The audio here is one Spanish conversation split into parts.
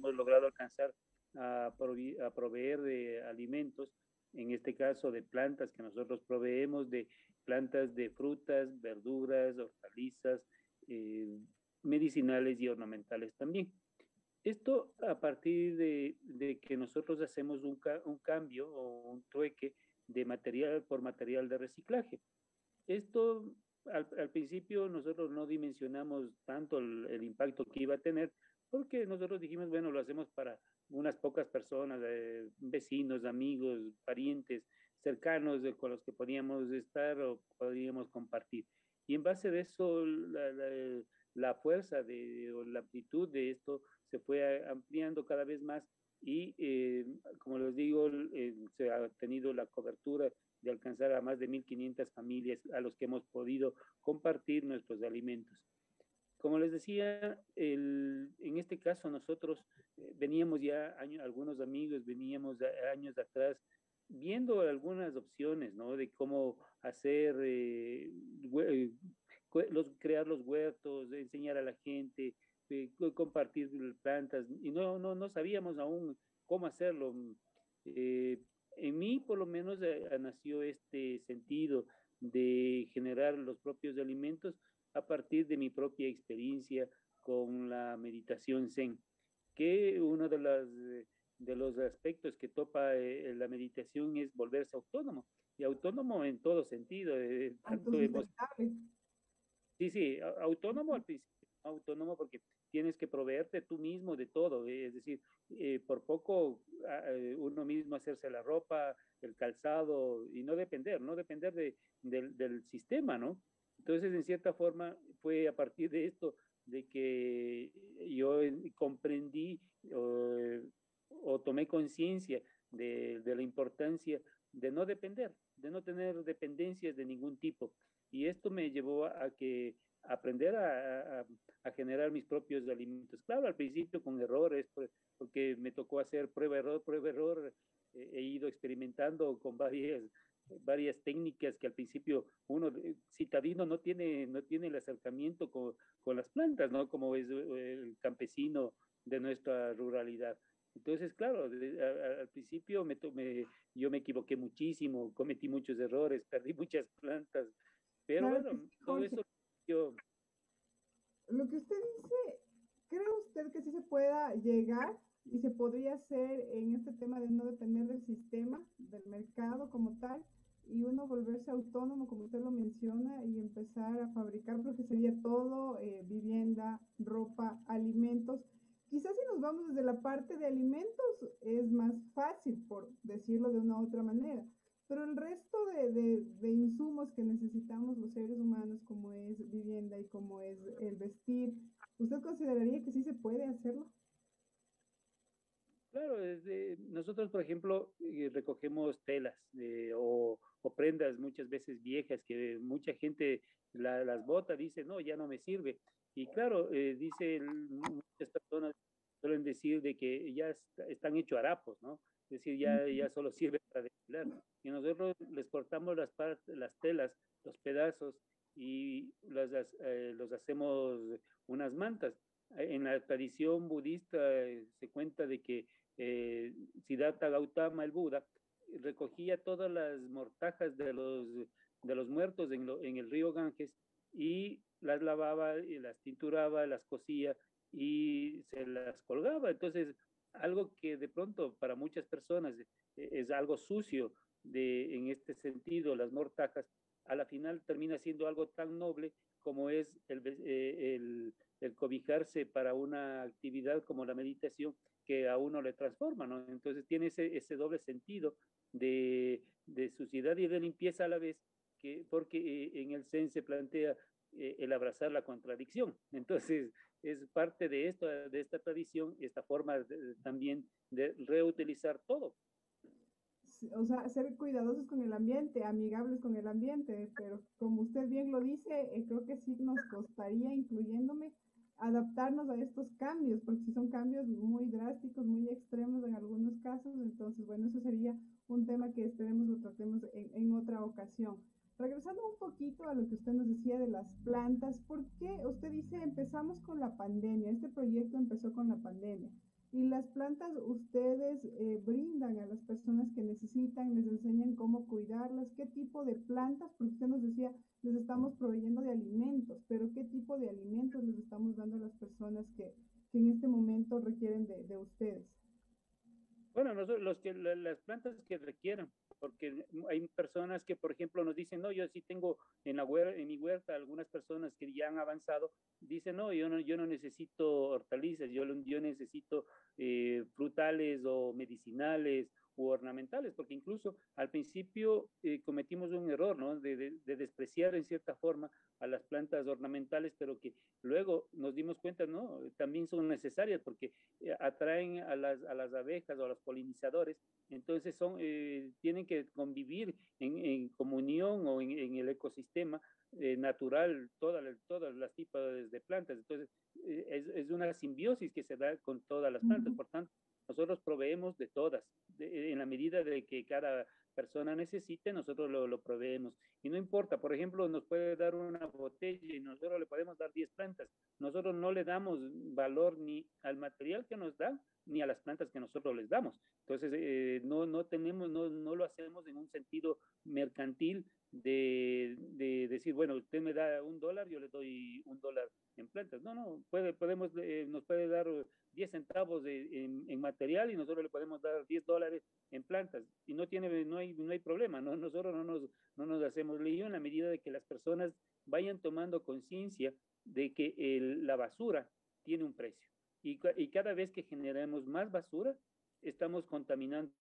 hemos logrado alcanzar a proveer de alimentos, en este caso de plantas que nosotros proveemos, de plantas de frutas, verduras, hortalizas, medicinales y ornamentales también. Esto a partir de que nosotros hacemos un cambio o un trueque de material por material de reciclaje. Esto al principio nosotros no dimensionamos tanto el impacto que iba a tener, porque nosotros dijimos, bueno, lo hacemos para unas pocas personas, vecinos, amigos, parientes, cercanos con los que podíamos estar o podríamos compartir. Y en base de eso, la fuerza o la amplitud de esto se fue ampliando cada vez más y, como les digo, se ha tenido la cobertura de alcanzar a más de 1.500 familias a los que hemos podido compartir nuestros alimentos. Como les decía, en este caso nosotros veníamos ya, algunos amigos veníamos años atrás viendo algunas opciones, ¿no? De cómo hacer, crear los huertos, de enseñar a la gente, compartir plantas, y no sabíamos aún cómo hacerlo. Eh, en mí, por lo menos, nació este sentido de generar los propios alimentos a partir de mi propia experiencia con la meditación Zen, que uno de los aspectos que topa la meditación es volverse autónomo, y autónomo en todo sentido, tanto emocional. Autosustentable. Sí, sí, autónomo al principio, autónomo porque tienes que proveerte tú mismo de todo, es decir, por poco uno mismo hacerse la ropa, el calzado y no depender del sistema, ¿no? Entonces, en cierta forma, fue a partir de esto de que yo comprendí o tomé conciencia de la importancia de no depender, de no tener dependencias de ningún tipo. Y esto me llevó a que aprender a generar mis propios alimentos. Claro, al principio con errores, porque me tocó hacer prueba, error. He ido experimentando con varias técnicas que al principio uno citadino no tiene el acercamiento con las plantas, ¿no? Como es el campesino de nuestra ruralidad. Entonces, claro, al principio yo me equivoqué muchísimo, cometí muchos errores, perdí muchas plantas, pero Claro que bueno, sí, todo Jorge. eso yo, Lo que usted dice, ¿cree usted que sí se pueda llegar y se podría hacer en este tema de no depender del sistema, del mercado como tal, y uno volverse autónomo, como usted lo menciona, y empezar a fabricar, porque sería todo, vivienda, ropa, alimentos? Quizás si nos vamos desde la parte de alimentos es más fácil, por decirlo de una u otra manera, pero el resto de insumos que necesitamos los seres humanos, como es vivienda y como es el vestir, ¿usted consideraría que sí se puede hacerlo? claro, nosotros, por ejemplo, recogemos telas o prendas muchas veces viejas que mucha gente las bota, dice, no, ya no me sirve. Y claro, muchas personas suelen decir de que ya están hechos harapos, ¿no? Es decir, ya solo sirve para desfilar. Y nosotros les cortamos las telas, los pedazos, y los hacemos unas mantas. En la tradición budista se cuenta de que Siddhartha Gautama, el Buda, recogía todas las mortajas de los muertos en el río Ganges y las lavaba y las tinturaba, las cosía y se las colgaba. Entonces, algo que de pronto para muchas personas es algo sucio en este sentido, las mortajas, a la final termina siendo algo tan noble como es el cobijarse para una actividad como la meditación que a uno le transforma, ¿no? Entonces tiene ese doble sentido de suciedad y de limpieza a la vez, porque en el Zen se plantea el abrazar la contradicción. Entonces, es parte de esta tradición, esta forma también de reutilizar todo. O sea, ser cuidadosos con el ambiente, amigables con el ambiente, pero como usted bien lo dice, creo que sí nos costaría, incluyéndome, adaptarnos a estos cambios, porque si son cambios muy drásticos, muy extremos en algunos casos, entonces, bueno, eso sería un tema que esperemos lo tratemos en otra ocasión. Regresando un poquito a lo que usted nos decía de las plantas, ¿por qué usted dice empezamos con la pandemia? Este proyecto empezó con la pandemia. Y las plantas ustedes brindan a las personas que necesitan, les enseñan cómo cuidarlas, qué tipo de plantas, porque usted nos decía, les estamos proveyendo de alimentos, pero qué tipo de alimentos les estamos dando a las personas que en este momento requieren de ustedes. Bueno, nosotros, las plantas que requieran, porque hay personas que, por ejemplo, nos dicen, no, yo sí tengo en mi huerta algunas personas que ya han avanzado, dicen, no, yo no necesito hortalizas, yo necesito frutales o medicinales u ornamentales, porque incluso al principio cometimos un error, ¿no? De despreciar en cierta forma a las plantas ornamentales, pero que luego nos dimos cuenta, ¿no? También son necesarias porque atraen a las abejas o a los polinizadores, entonces tienen que convivir en comunión o en el ecosistema natural, todas las tipos de plantas. Entonces, es una simbiosis que se da con todas las plantas. Por tanto, nosotros proveemos de todas, en la medida de que cada persona necesite, nosotros lo proveemos. Y no importa, por ejemplo, nos puede dar una botella y nosotros le podemos dar 10 plantas. Nosotros no le damos valor ni al material que nos da, ni a las plantas que nosotros les damos. Entonces, no lo hacemos en un sentido mercantil de decir, bueno, usted me da $1, yo le doy $1 en plantas. No, nos puede dar 10 centavos en material y nosotros le podemos dar $10 en plantas y no hay problema, ¿no? Nosotros no nos hacemos lío en la medida de que las personas vayan tomando conciencia de que la basura tiene un precio y cada vez que generemos más basura, estamos contaminando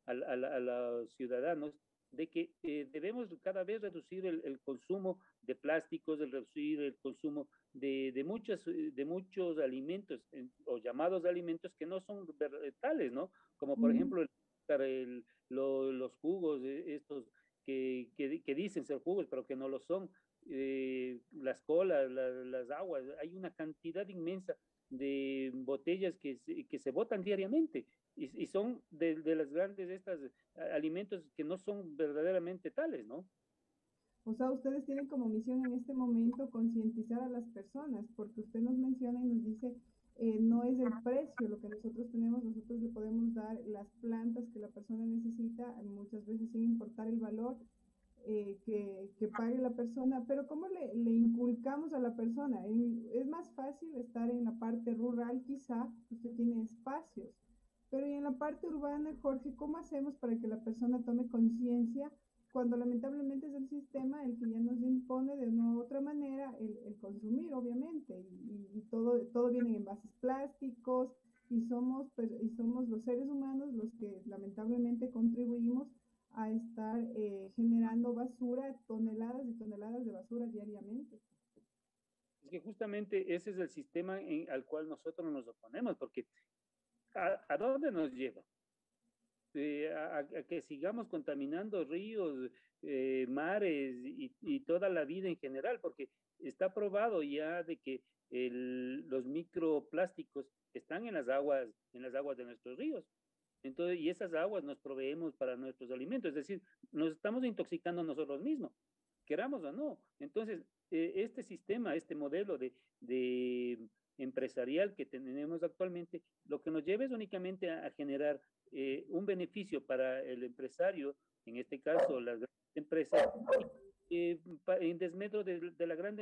a los ciudadanos de que debemos cada vez reducir el consumo de plásticos, reducir el consumo de muchos alimentos o llamados alimentos que no son tales, ¿no? Como por ejemplo los jugos, estos que dicen ser jugos, pero que no lo son, las colas, las aguas, hay una cantidad inmensa de botellas que se botan diariamente y son de las grandes estas alimentos que no son verdaderamente tales, ¿no? O sea, ustedes tienen como misión en este momento concientizar a las personas, porque usted nos menciona y nos dice, no es el precio lo que nosotros tenemos, nosotros le podemos dar las plantas que la persona necesita, muchas veces sin importar el valor que pague la persona, pero ¿cómo le inculcamos a la persona? Es más fácil estar en la parte rural quizá, usted tiene espacios, pero y en la parte urbana, Jorge, ¿cómo hacemos para que la persona tome conciencia cuando lamentablemente es el sistema el que ya nos impone de una u otra manera el consumir, obviamente, y todo viene en envases plásticos, y somos los seres humanos los que lamentablemente contribuimos a estar generando basura, toneladas y toneladas de basura diariamente? Es que justamente ese es el sistema al cual nosotros nos oponemos, porque ¿a dónde nos lleva? A que sigamos contaminando ríos, mares y toda la vida en general, porque está probado ya de que los microplásticos están en las aguas de nuestros ríos. Entonces, y esas aguas nos proveemos para nuestros alimentos, es decir, nos estamos intoxicando nosotros mismos, queramos o no. Entonces, este sistema, este modelo de empresarial que tenemos actualmente, lo que nos lleva es únicamente a generar un beneficio para el empresario, en este caso las grandes empresas, en desmedro de la gran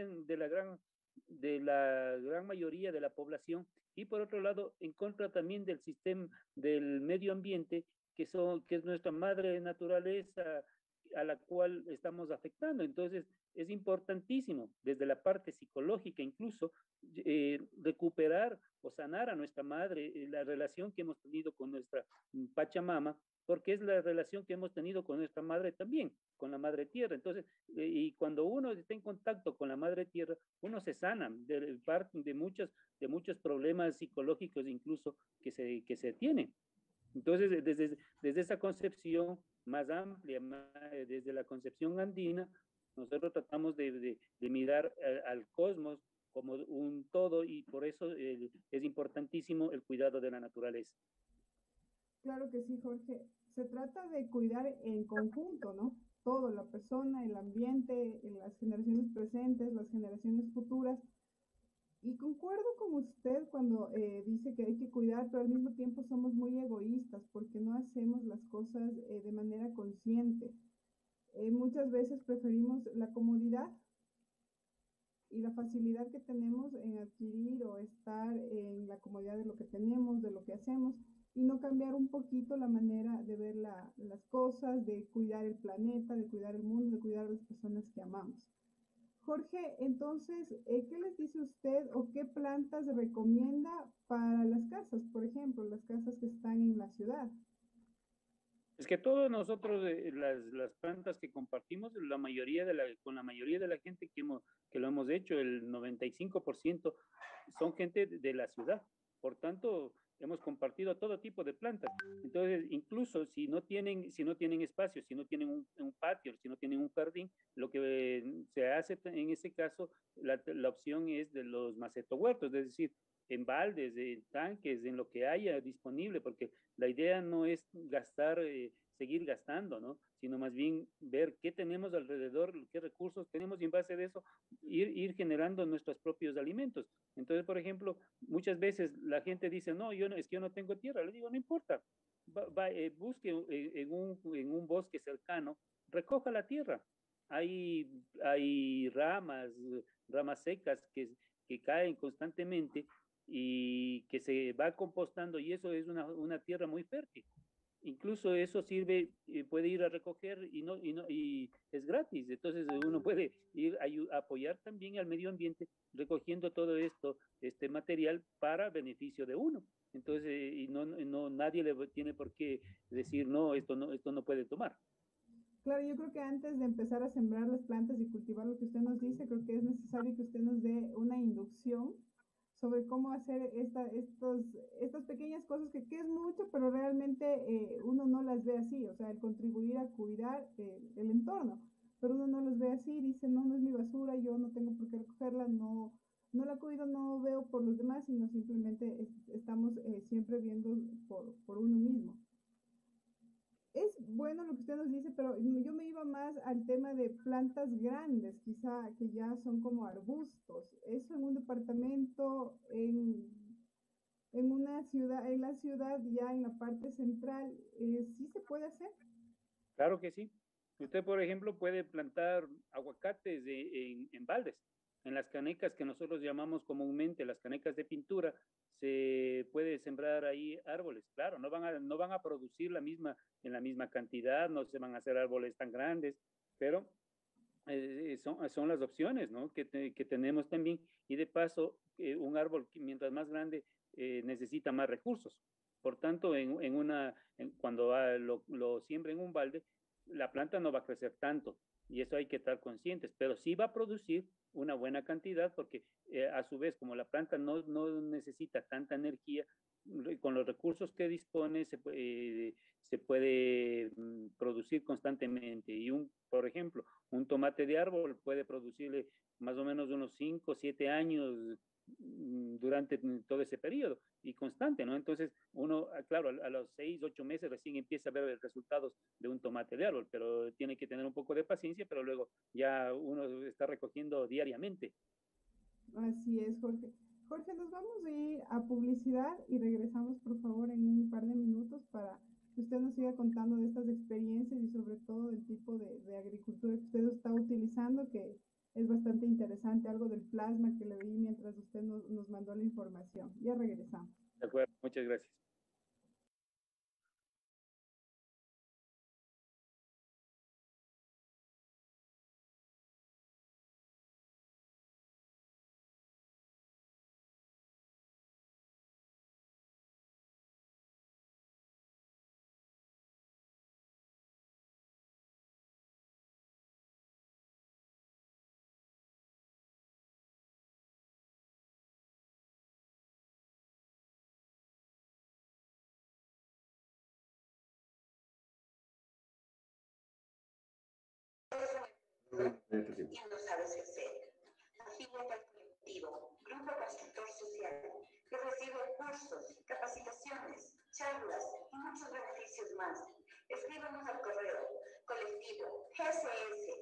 mayoría de la población y por otro lado en contra también del sistema del medio ambiente que es nuestra madre naturaleza a la cual estamos afectando. Entonces es importantísimo desde la parte psicológica incluso recuperar o sanar a nuestra madre, la relación que hemos tenido con nuestra Pachamama, porque es la relación que hemos tenido con nuestra madre también, con la madre tierra. Entonces, y cuando uno está en contacto con la madre tierra, uno se sana de muchos problemas psicológicos incluso que se tienen. Entonces, desde esa concepción más amplia, desde la concepción andina, nosotros tratamos de mirar al cosmos como un todo y por eso es importantísimo el cuidado de la naturaleza. Claro que sí, Jorge. Se trata de cuidar en conjunto, ¿no? Todo, la persona, el ambiente, las generaciones presentes, las generaciones futuras. Y concuerdo con usted cuando dice que hay que cuidar, pero al mismo tiempo somos muy egoístas porque no hacemos las cosas de manera consciente. Muchas veces preferimos la comodidad y la facilidad que tenemos en adquirir o estar en la comodidad de lo que tenemos, de lo que hacemos, y no cambiar un poquito la manera de ver las cosas, de cuidar el planeta, de cuidar el mundo, de cuidar a las personas que amamos. Jorge, entonces, ¿qué les dice usted o qué plantas recomienda para las casas, por ejemplo, las casas que están en la ciudad? Es que todos nosotros, las plantas que compartimos, con la mayoría de la gente que lo hemos hecho, el 95% son gente de la ciudad. Por tanto, hemos compartido todo tipo de plantas. Entonces, incluso si no tienen espacio, si no tienen un patio, si no tienen un jardín, lo que se hace en ese caso, la opción es de los macetohuertos, es decir, en baldes, en tanques, en lo que haya disponible, porque la idea no es seguir gastando, ¿no? Sino más bien ver qué tenemos alrededor, qué recursos tenemos y en base de eso ir generando nuestros propios alimentos. Entonces, por ejemplo, muchas veces la gente dice, no, es que yo no tengo tierra. Le digo, no importa, busque en un bosque cercano, recoja la tierra. Hay ramas secas que caen constantemente y que se va compostando y eso es una tierra muy fértil. Incluso eso sirve, puede ir a recoger y es gratis. Entonces uno puede ir a apoyar también al medio ambiente recogiendo todo esto, este material para beneficio de uno. Entonces, nadie le tiene por qué decir, no, esto no puede tomar. Claro, yo creo que antes de empezar a sembrar las plantas y cultivar lo que usted nos dice, creo que es necesario que usted nos dé una inducción sobre cómo hacer estas pequeñas cosas que es mucho, pero realmente uno no las ve así, o sea, el contribuir a cuidar el entorno, pero uno no los ve así, dice, no, no es mi basura, yo no tengo por qué recogerla, no, no la cuido, no veo por los demás, sino simplemente estamos siempre viendo por uno mismo. Es bueno lo que usted nos dice, pero yo me iba más al tema de plantas grandes, quizá que ya son como arbustos. Eso en un departamento, en una ciudad, en la ciudad, ya en la parte central, sí se puede hacer. Claro que sí. Usted, por ejemplo, puede plantar aguacates en baldes, en las canecas que nosotros llamamos comúnmente las canecas de pintura, se puede sembrar ahí árboles. Claro, no van a producir en la misma cantidad, no se van a hacer árboles tan grandes, pero son las opciones, ¿no? Que tenemos también. Y de paso, un árbol, mientras más grande, necesita más recursos. Por tanto, cuando lo siembra en un balde, la planta no va a crecer tanto. Y eso hay que estar conscientes. Pero sí va a producir una buena cantidad porque a su vez, como la planta no necesita tanta energía, con los recursos que dispone se puede producir constantemente. Por ejemplo, un tomate de árbol puede producirle más o menos unos 5 o 7 años durante todo ese periodo y constante, ¿no? Entonces, claro, a los 6, 8 meses recién empieza a ver resultados de un tomate de árbol, pero tiene que tener un poco de paciencia, pero luego ya uno está recogiendo diariamente. Así es, Jorge. Jorge, nos vamos a ir a publicidad y regresamos, por favor, en un par de minutos para que usted nos siga contando de estas experiencias y sobre todo del tipo de agricultura que usted está utilizando, que es bastante interesante, algo del plasma que le vi mientras usted nos mandó la información. Ya regresamos. De acuerdo, muchas gracias. Y no sabes qué hacer. Afíliate al colectivo, Grupo Constructor Social, que recibe cursos, capacitaciones, charlas y muchos beneficios más. Escríbanos al correo colectivo gss@gmail.com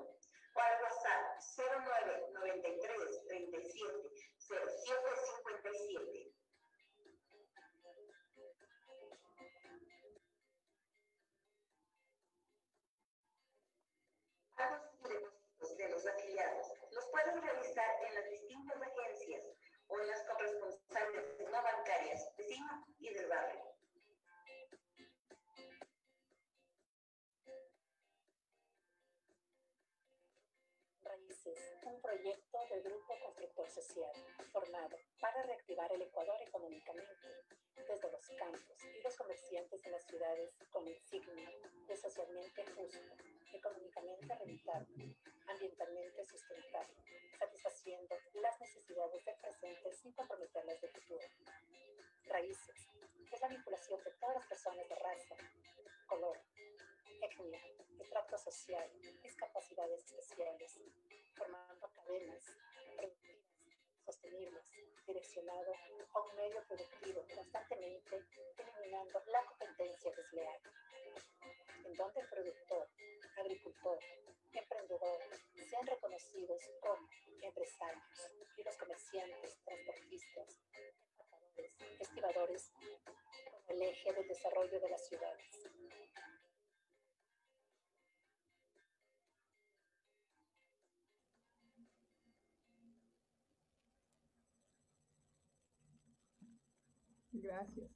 o al WhatsApp 0993 ingresar en las distintas agencias o en las corresponsales no bancarias, vecino y del barrio. Raíces, un proyecto del Grupo Constructor Social, formado para reactivar el Ecuador económicamente, desde los campos y los comerciantes de las ciudades con insignia de socialmente justo, económicamente rentable, ambientalmente sustentable, satisfaciendo las necesidades del presente sin comprometerlas del futuro. Raíces, es la vinculación de todas las personas de raza, color, etnia, estrato social, discapacidades especiales, formando cadenas productivas, sostenibles, direccionado a un medio productivo constantemente eliminando la competencia desleal, en donde el productor, agricultor, emprendedor sean reconocidos como empresarios y los comerciantes, transportistas, empacadores, estibadores, como el eje del desarrollo de las ciudades. Gracias.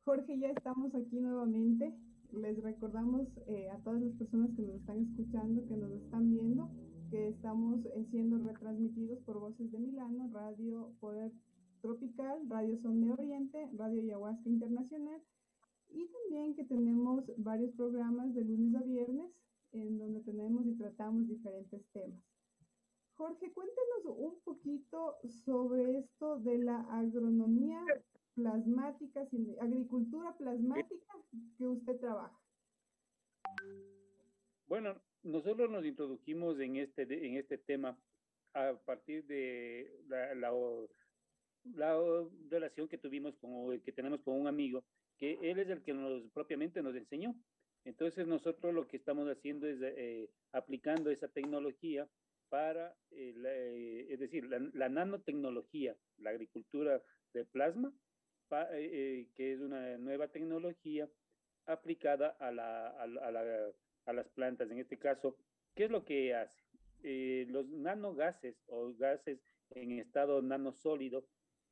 Jorge, ya estamos aquí nuevamente. Les recordamos a todas las personas que nos están escuchando, que nos están viendo, que estamos siendo retransmitidos por Voces de Milano, Radio Poder Tropical, Radio Son de Oriente, Radio Ayahuasca Internacional, y también que tenemos varios programas de lunes a viernes en donde tenemos y tratamos diferentes temas. Jorge, cuéntenos un poquito sobre esto de la agronomía plasmática, agricultura plasmática que usted trabaja. Bueno, nosotros nos introdujimos en este tema a partir de la relación que tenemos con un amigo, que él es el que propiamente nos enseñó. Entonces nosotros lo que estamos haciendo es aplicando esa tecnología para, es decir, la nanotecnología, la agricultura de plasma, que es una nueva tecnología aplicada a las plantas. En este caso, ¿qué es lo que hace? Los nanogases o gases en estado nanosólido,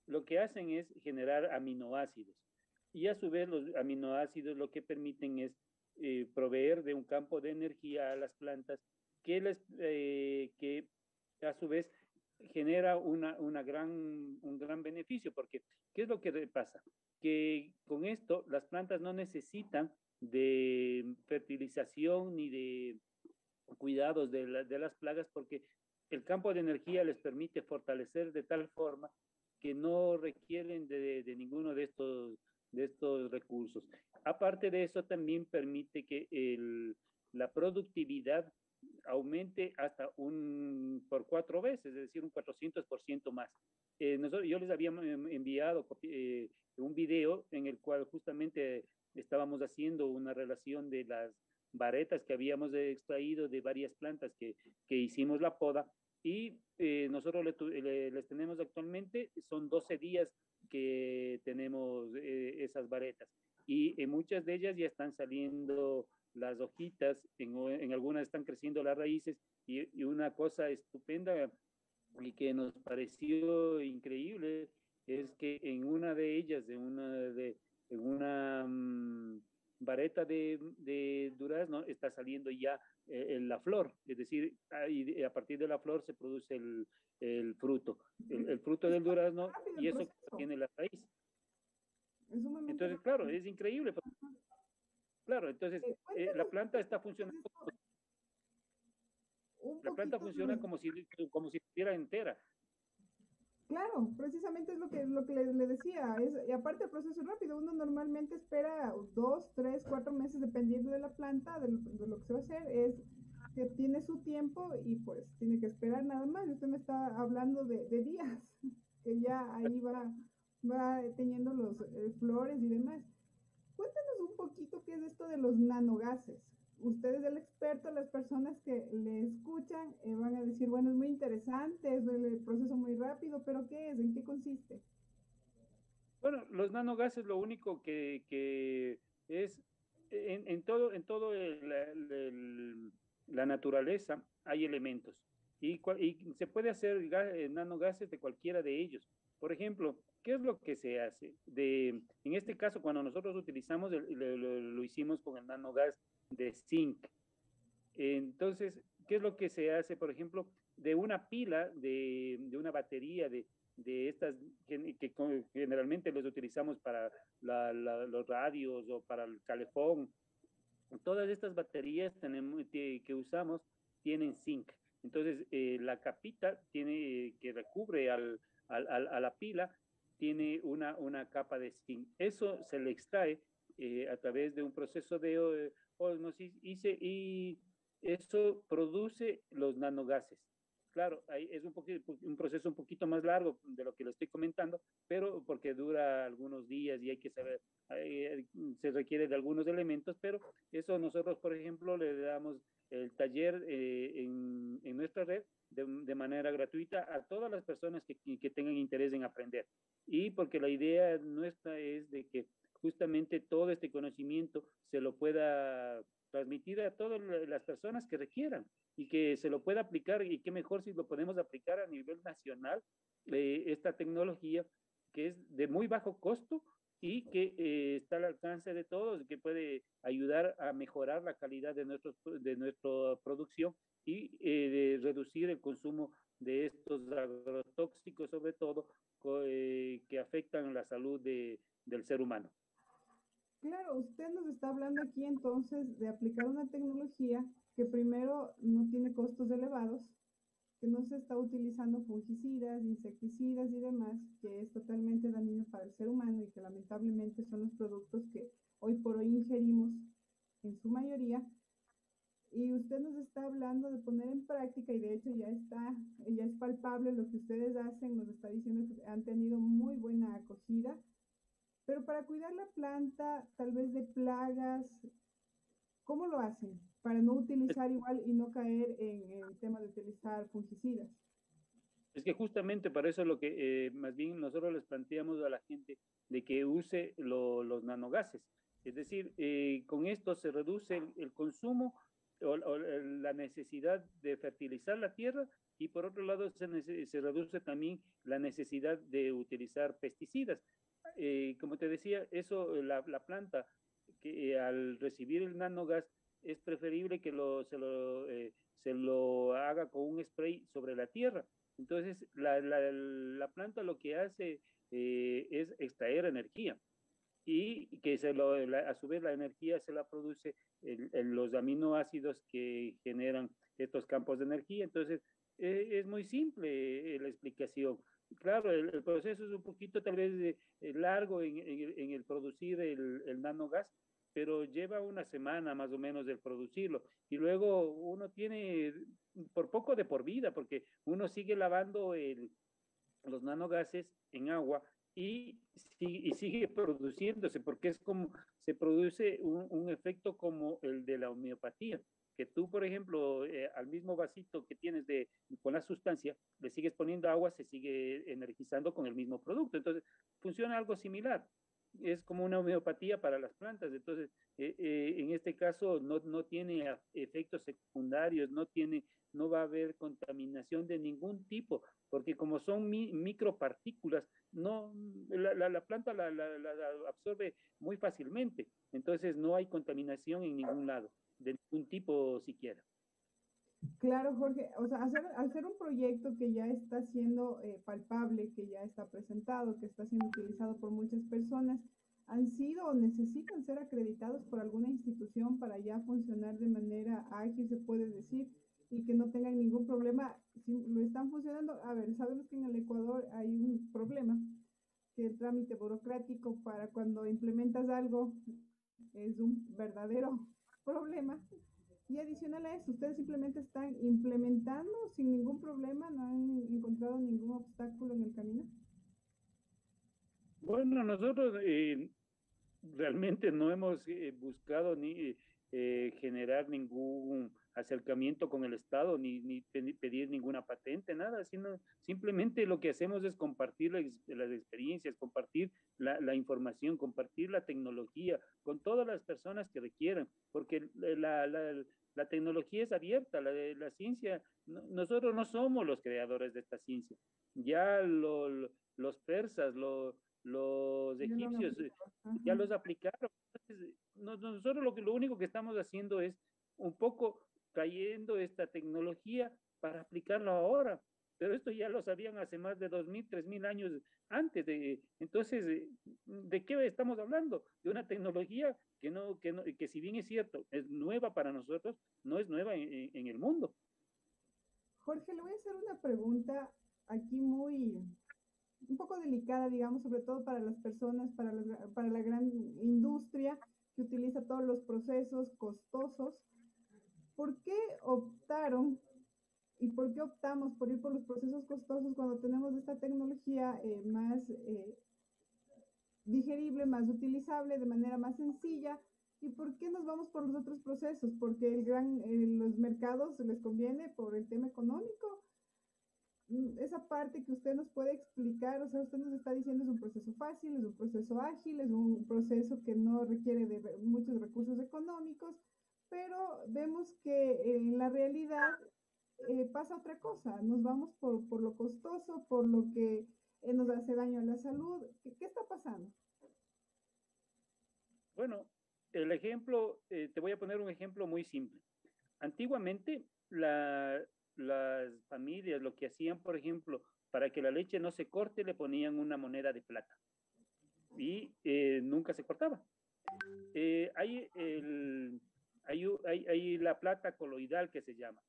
lo que hacen es generar aminoácidos. Y a su vez los aminoácidos lo que permiten es proveer de un campo de energía a las plantas que a su vez genera un gran beneficio, porque ¿qué es lo que pasa? Que con esto las plantas no necesitan de fertilización ni de cuidados de las plagas, porque el campo de energía les permite fortalecer de tal forma que no requieren de ninguno de estos recursos. Aparte de eso, también permite que la productividad aumente hasta por 4 veces, es decir, un 400% más. Yo les había enviado un video en el cual justamente estábamos haciendo una relación de las varetas que habíamos extraído de varias plantas que hicimos la poda, y nosotros les tenemos actualmente, son 12 días que tenemos esas varetas, y en muchas de ellas ya están saliendo las hojitas, en algunas están creciendo las raíces, y una cosa estupenda y que nos pareció increíble es que en una de ellas, en una vareta de durazno, está saliendo ya la flor, es decir, a partir de la flor se produce el fruto, el fruto del durazno, y eso tiene la raíz. Entonces, claro, es increíble. Claro, entonces la planta está funcionando. La planta funciona como si estuviera entera. Claro, precisamente es lo que le decía. Y aparte el proceso es rápido. Uno normalmente espera 2, 3, 4 meses, dependiendo de la planta, de lo que se va a hacer. Es que tiene su tiempo y pues tiene que esperar nada más. Usted me está hablando de días, que ya ahí va teniendo los flores y demás. Cuéntanos un poquito qué es esto de los nanogases. Usted es el experto, las personas que le escuchan van a decir, bueno, es muy interesante, es el proceso muy rápido, pero ¿qué es? ¿En qué consiste? Bueno, los nanogases lo único que es, en todo la naturaleza hay elementos, y se puede hacer nanogases de cualquiera de ellos. Por ejemplo, ¿qué es lo que se hace? En este caso, cuando nosotros utilizamos, lo hicimos con el nanogas de zinc. Entonces, ¿qué es lo que se hace? Por ejemplo, de una pila, de una batería de estas que generalmente los utilizamos para los radios o para el calefón. Todas estas baterías que usamos tienen zinc. Entonces, la capita que recubre a la pila tiene una capa de zinc. Eso se le extrae a través de un proceso de osmosis y eso produce los nanogases. Claro, es un proceso un poquito más largo de lo que le estoy comentando, pero porque dura algunos días y hay que saber, se requiere de algunos elementos, pero eso nosotros, por ejemplo, le damos el taller en nuestra red de manera gratuita a todas las personas que tengan interés en aprender. Y porque la idea nuestra es de que justamente todo este conocimiento se lo pueda transmitir a todas las personas que requieran y que se lo pueda aplicar, y qué mejor si lo podemos aplicar a nivel nacional, esta tecnología que es de muy bajo costo y que está al alcance de todos, que puede ayudar a mejorar la calidad de nuestra producción y de reducir el consumo de estos agrotóxicos, sobre todo, que afectan la salud del ser humano. Claro, usted nos está hablando aquí entonces de aplicar una tecnología que primero no tiene costos elevados, que no se está utilizando fungicidas, insecticidas y demás, que es totalmente dañino para el ser humano y que lamentablemente son los productos que hoy por hoy ingerimos en su mayoría. Y usted nos está hablando de poner en práctica, y de hecho ya es palpable lo que ustedes hacen, nos está diciendo que han tenido muy buena acogida. Pero para cuidar la planta, tal vez de plagas, ¿cómo lo hacen? Para no utilizar igual y no caer en el tema de utilizar fungicidas. Es que justamente para eso es lo que más bien nosotros les planteamos a la gente de que use los nanogases. Es decir, con esto se reduce el consumo o la necesidad de fertilizar la tierra, y por otro lado se reduce también la necesidad de utilizar pesticidas. Como te decía, eso, la planta, que al recibir el nanogas, es preferible que se lo haga con un spray sobre la tierra. Entonces, la planta lo que hace es extraer energía, y que a su vez la energía se la produce los aminoácidos que generan estos campos de energía. Entonces, es muy simple la explicación. Claro, el proceso es un poquito tal vez largo en el producir el nanogas, pero lleva una semana más o menos el producirlo. Y luego uno tiene por poco de por vida, porque uno sigue lavando los nanogases en agua y sigue produciéndose, porque es como se produce un efecto como el de la homeopatía, que tú, por ejemplo, al mismo vasito que tienes con la sustancia, le sigues poniendo agua, se sigue energizando con el mismo producto. Entonces, funciona algo similar. Es como una homeopatía para las plantas. Entonces, en este caso, no tiene efectos secundarios, no va a haber contaminación de ningún tipo, porque como son micropartículas, la planta la absorbe muy fácilmente. Entonces, no hay contaminación en ningún lado, de ningún tipo siquiera. Claro, Jorge, o sea, hacer un proyecto que ya está siendo palpable, que ya está presentado, que está siendo utilizado por muchas personas, han sido o necesitan ser acreditados por alguna institución para ya funcionar de manera ágil, se puede decir, y que no tengan ningún problema. Si lo están funcionando, a ver, sabemos que en el Ecuador hay un problema, que el trámite burocrático para cuando implementas algo es un verdadero problema. Y adicional a eso, ustedes simplemente están implementando sin ningún problema, no han encontrado ningún obstáculo en el camino. Bueno, nosotros realmente no hemos buscado ni generar ningún acercamiento con el Estado, ni pedir ninguna patente, nada, sino simplemente lo que hacemos es compartir las experiencias, compartir la información, compartir la tecnología con todas las personas que requieran, porque la tecnología es abierta, la ciencia, nosotros no somos los creadores de esta ciencia. Ya los persas, los Yo lo egipcios aplico. ya Ajá. los aplicaron. Entonces, nosotros lo único que estamos haciendo es un poco trayendo esta tecnología para aplicarlo ahora. Pero esto ya lo sabían hace más de 2000, 3000 años antes. Entonces, ¿de qué estamos hablando? De una tecnología que si bien es cierto, es nueva para nosotros, no es nueva en el mundo. Jorge, le voy a hacer una pregunta aquí muy, un poco delicada, digamos, sobre todo para las personas, para la gran industria que utiliza todos los procesos costosos. ¿Por qué optaron y por qué optamos por ir por los procesos costosos cuando tenemos esta tecnología más digerible, más utilizable, de manera más sencilla? ¿Y por qué nos vamos por los otros procesos? Porque los mercados les conviene por el tema económico. Esa parte que usted nos puede explicar, o sea, usted nos está diciendo es un proceso fácil, es un proceso ágil, es un proceso que no requiere de muchos recursos económicos, pero vemos que en la realidad pasa otra cosa, nos vamos por lo costoso, por lo que nos hace daño a la salud. ¿Qué está pasando? Bueno, el ejemplo, te voy a poner un ejemplo muy simple. Antiguamente, las familias lo que hacían, por ejemplo, para que la leche no se corte, le ponían una moneda de plata y nunca se cortaba. Hay, hay la plata coloidal que se llama.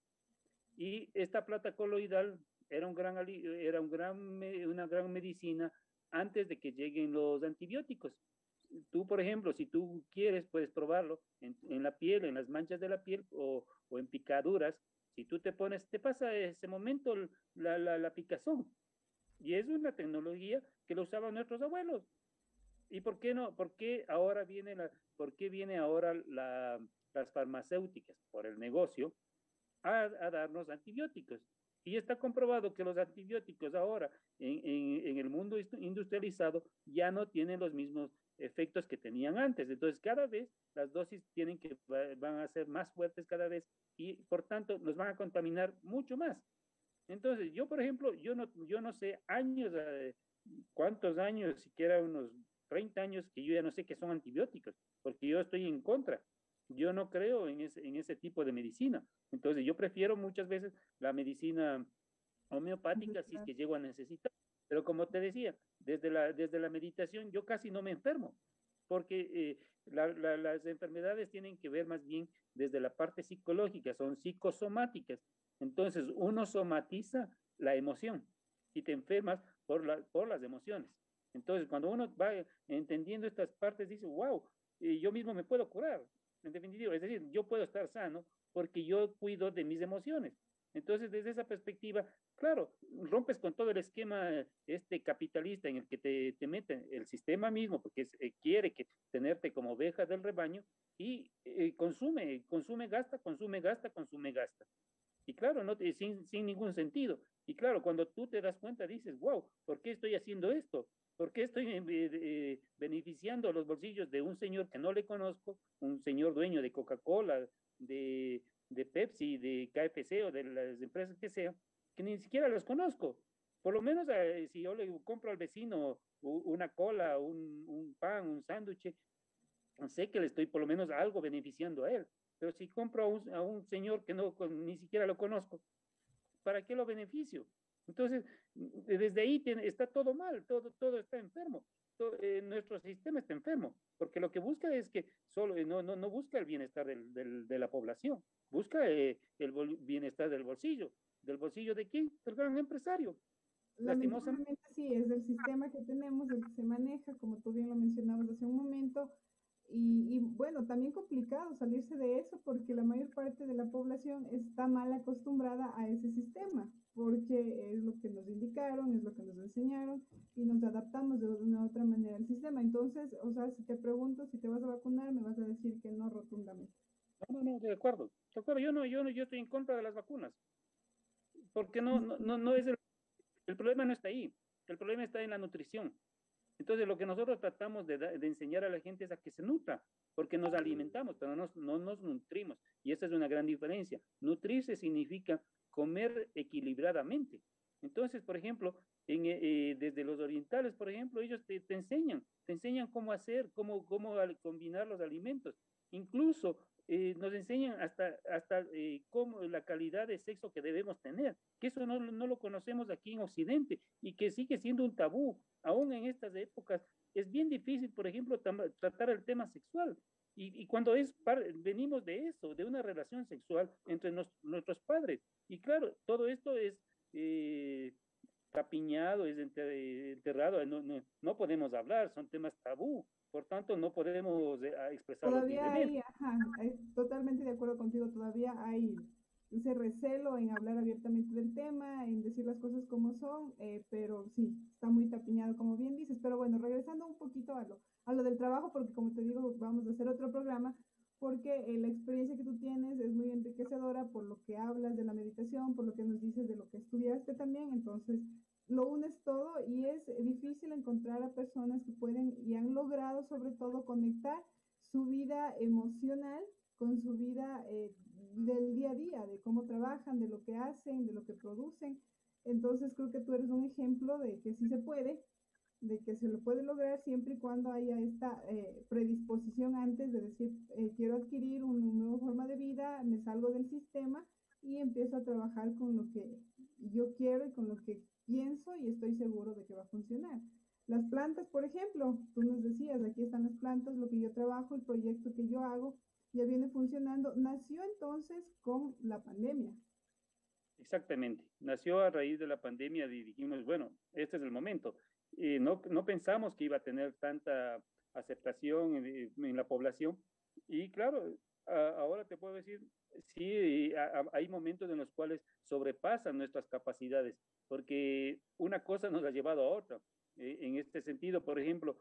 Y esta plata coloidal era, era una gran medicina antes de que lleguen los antibióticos. Tú, por ejemplo, si tú quieres, puedes probarlo en la piel, en las manchas de la piel o en picaduras. Si tú te pones, te pasa ese momento la picazón. Y es una tecnología que lo usaban nuestros abuelos. ¿Y por qué no? ¿Por qué viene ahora las farmacéuticas por el negocio a darnos antibióticos? Y está comprobado que los antibióticos ahora en el mundo industrializado ya no tienen los mismos efectos que tenían antes. Entonces, cada vez las dosis van a ser más fuertes cada vez y por tanto nos van a contaminar mucho más. Entonces, yo, por ejemplo, yo no sé años, cuántos años, siquiera unos 30 años, que yo ya no sé qué son antibióticos, porque yo estoy en contra. Yo no creo en ese tipo de medicina. Entonces, yo prefiero muchas veces la medicina homeopática si es que llego a necesitar. Pero como te decía, desde la meditación yo casi no me enfermo, porque las enfermedades tienen que ver más bien desde la parte psicológica, son psicosomáticas. Entonces, uno somatiza la emoción y te enfermas por las emociones. Entonces, cuando uno va entendiendo estas partes, dice, wow, yo mismo me puedo curar, en definitiva. Es decir, yo puedo estar sano porque yo cuido de mis emociones. Entonces, desde esa perspectiva, claro, rompes con todo el esquema capitalista en el que te mete el sistema mismo, porque quiere que tenerte como oveja del rebaño y consume, gasta, consume, gasta, consume, gasta. Y claro, sin ningún sentido. Y claro, cuando tú te das cuenta, dices, wow, ¿por qué estoy haciendo esto? ¿Por qué estoy beneficiando a los bolsillos de un señor que no le conozco, un señor dueño de Coca-Cola, de Pepsi, de KFC o de las empresas que sea, que ni siquiera los conozco? Por lo menos si yo le compro al vecino una cola, un pan, un sándwich, sé que le estoy por lo menos algo beneficiando a él. Pero si compro a un señor que no, ni siquiera lo conozco, ¿para qué lo beneficio? Entonces, desde ahí está todo mal, todo está enfermo. Nuestro sistema está enfermo, porque lo que busca es que solo no busca el bienestar de la población, busca el bienestar del bolsillo de quién, del gran empresario. Lastimosamente. Lamentablemente sí, es del sistema que tenemos, el que se maneja, como tú bien lo mencionabas hace un momento, y bueno, también complicado salirse de eso porque la mayor parte de la población está mal acostumbrada a ese sistema, porque es lo que nos indicaron, es lo que nos enseñaron y nos adaptamos de una u otra manera al sistema. Entonces, o sea, si te pregunto si te vas a vacunar, me vas a decir que no rotundamente. No, de acuerdo. De acuerdo, yo estoy en contra de las vacunas, porque no es el problema no está ahí, el problema está en la nutrición. Entonces, lo que nosotros tratamos de enseñar a la gente es a que se nutra, porque nos alimentamos, pero no nos nutrimos. Y esa es una gran diferencia. Nutrirse significa comer equilibradamente. Entonces, por ejemplo, desde los orientales, por ejemplo, ellos te enseñan cómo hacer, cómo combinar los alimentos. Incluso nos enseñan hasta cómo la calidad de sexo que debemos tener, que eso no lo conocemos aquí en Occidente y que sigue siendo un tabú. Aún en estas épocas es bien difícil, por ejemplo, tratar el tema sexual. Y cuando venimos de eso, de una relación sexual entre nuestros padres. Y claro, todo esto es tapiñado, es enterrado, no podemos hablar, son temas tabú, por tanto no podemos expresarlos Todavía libremente. hay, ajá, totalmente de acuerdo contigo, todavía hay ese recelo en hablar abiertamente del tema, en decir las cosas como son, pero sí, está muy tapiñado, como bien dices. Pero bueno, regresando un poquito a lo del trabajo, porque como te digo, vamos a hacer otro programa, porque la experiencia que tú tienes es muy enriquecedora por lo que hablas de la meditación, por lo que nos dices de lo que estudiaste también, entonces lo unes todo y es difícil encontrar a personas que pueden y han logrado sobre todo conectar su vida emocional con su vida del día a día, de cómo trabajan, de lo que hacen, de lo que producen. Entonces creo que tú eres un ejemplo de que sí se puede, de que se lo puede lograr siempre y cuando haya esta predisposición antes de decir, quiero adquirir una nueva forma de vida, me salgo del sistema y empiezo a trabajar con lo que yo quiero y con lo que pienso y estoy seguro de que va a funcionar. Las plantas, por ejemplo, tú nos decías, aquí están las plantas, lo que yo trabajo, el proyecto que yo hago, ya viene funcionando. Nació entonces con la pandemia. Exactamente. Nació a raíz de la pandemia y dijimos, bueno, este es el momento. No pensamos que iba a tener tanta aceptación en la población. Y claro, ahora te puedo decir, sí, hay momentos en los cuales sobrepasan nuestras capacidades, porque una cosa nos ha llevado a otra. En este sentido, por ejemplo,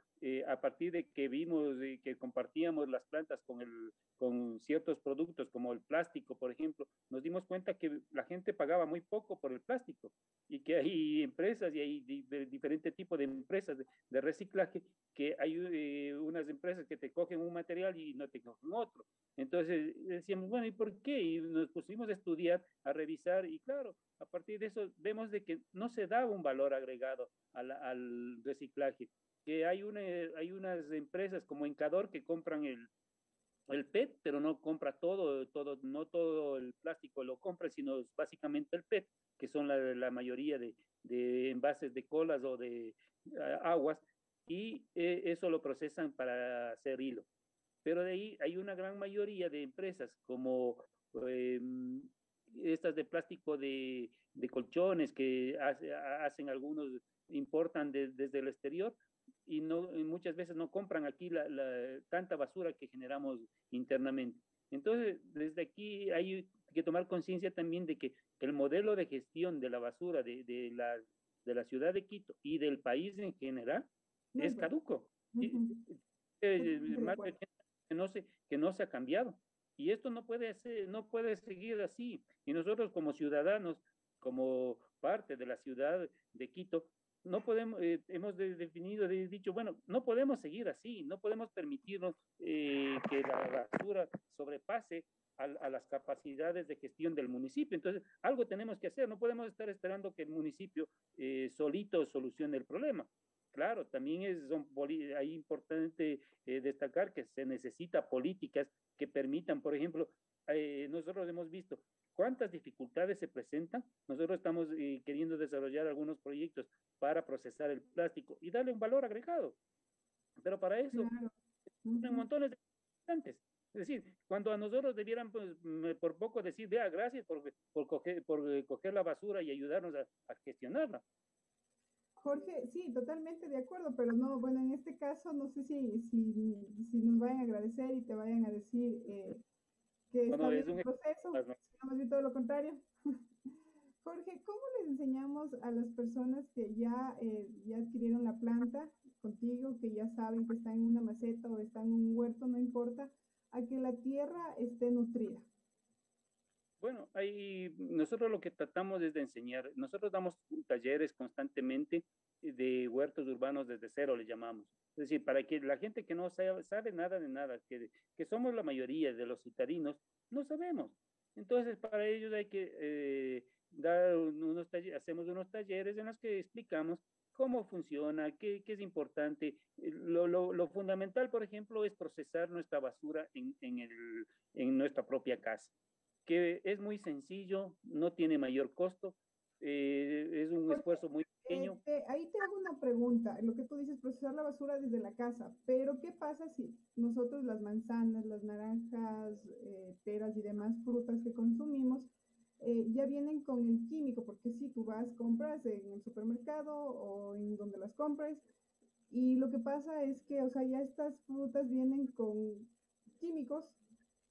a partir de que vimos que compartíamos las plantas con ciertos productos como el plástico, por ejemplo, nos dimos cuenta que la gente pagaba muy poco por el plástico y que hay empresas y hay diferentes tipos de empresas de reciclaje, que hay unas empresas que te cogen un material y no te cogen otro. Entonces decíamos, bueno, ¿y por qué? Y nos pusimos a estudiar, a revisar y claro, a partir de eso vemos de que no se da un valor agregado al reciclaje, que hay unas empresas como Encador que compran el PET, pero no compra no todo el plástico lo compra, sino básicamente el PET, que son la mayoría de envases de colas o de aguas, y eso lo procesan para hacer hilo. Pero de ahí hay una gran mayoría de empresas como eh, estas de plástico de colchones que hacen algunos, importan desde el exterior y muchas veces no compran aquí tanta basura que generamos internamente. Entonces, desde aquí hay que tomar conciencia también de que el modelo de gestión de la basura de la ciudad de Quito y del país en general No es es bueno. caduco. Uh Y, -huh. más de 80 que no se ha cambiado. Y esto no puede seguir así. Y nosotros como ciudadanos, como parte de la ciudad de Quito, no podemos, hemos definido, dicho, bueno, no podemos seguir así, no podemos permitirnos que la basura sobrepase a las capacidades de gestión del municipio. Entonces, algo tenemos que hacer, no podemos estar esperando que el municipio solito solucione el problema. Claro, también ahí importante destacar que se necesita políticas que permitan, por ejemplo, nosotros hemos visto cuántas dificultades se presentan. Nosotros estamos queriendo desarrollar algunos proyectos para procesar el plástico y darle un valor agregado. Pero para eso, claro. hay montones de limitantes. Es decir, cuando a nosotros debieran, pues, por poco decir, vea, gracias por coger la basura y ayudarnos a gestionarla. Jorge, sí, totalmente de acuerdo, pero no, bueno, en este caso no sé si nos vayan a agradecer y te vayan a decir que está Bueno, bien es el un proceso, sino más bien todo lo contrario. Jorge, ¿cómo les enseñamos a las personas que ya adquirieron la planta contigo, que ya saben que está en una maceta o está en un huerto, no importa, a que la tierra esté nutrida? Bueno, Bueno, nosotros lo que tratamos es de enseñar. Nosotros damos talleres constantemente de huertos urbanos desde cero, le llamamos. Es decir, para que la gente que no sabe nada de nada, que somos la mayoría de los citarinos, no sabemos. Entonces, para ellos hay que hacemos unos talleres en los que explicamos cómo funciona, qué es importante. Lo fundamental, por ejemplo, es procesar nuestra basura en nuestra propia casa, que es muy sencillo, no tiene mayor costo, es un esfuerzo muy pequeño. Ahí te hago una pregunta. Lo que tú dices, procesar la basura desde la casa, pero ¿qué pasa si nosotros las manzanas, las naranjas, peras y demás frutas que consumimos ya vienen con el químico? Porque si tú vas, compras en el supermercado o en donde las compres, y lo que pasa es que, o sea, ya estas frutas vienen con químicos,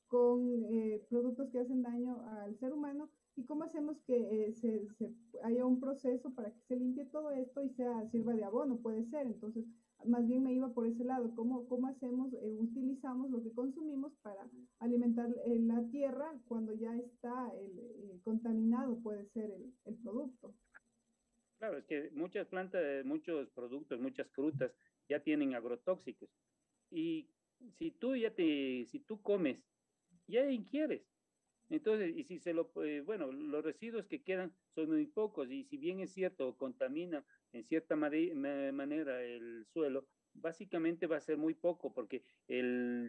con productos que hacen daño al ser humano. ¿Y cómo hacemos que haya un proceso para que se limpie todo esto y sirva de abono? Puede ser. Entonces, más bien me iba por ese lado. ¿Cómo hacemos, utilizamos lo que consumimos para alimentar la tierra cuando ya está contaminado, puede ser el producto? Claro, es que muchas plantas, muchos productos, muchas frutas ya tienen agrotóxicos. Y si tú comes, ya ingieres. Entonces, y si bueno, los residuos que quedan son muy pocos, y si bien es cierto, contamina en cierta manera el suelo, básicamente va a ser muy poco, porque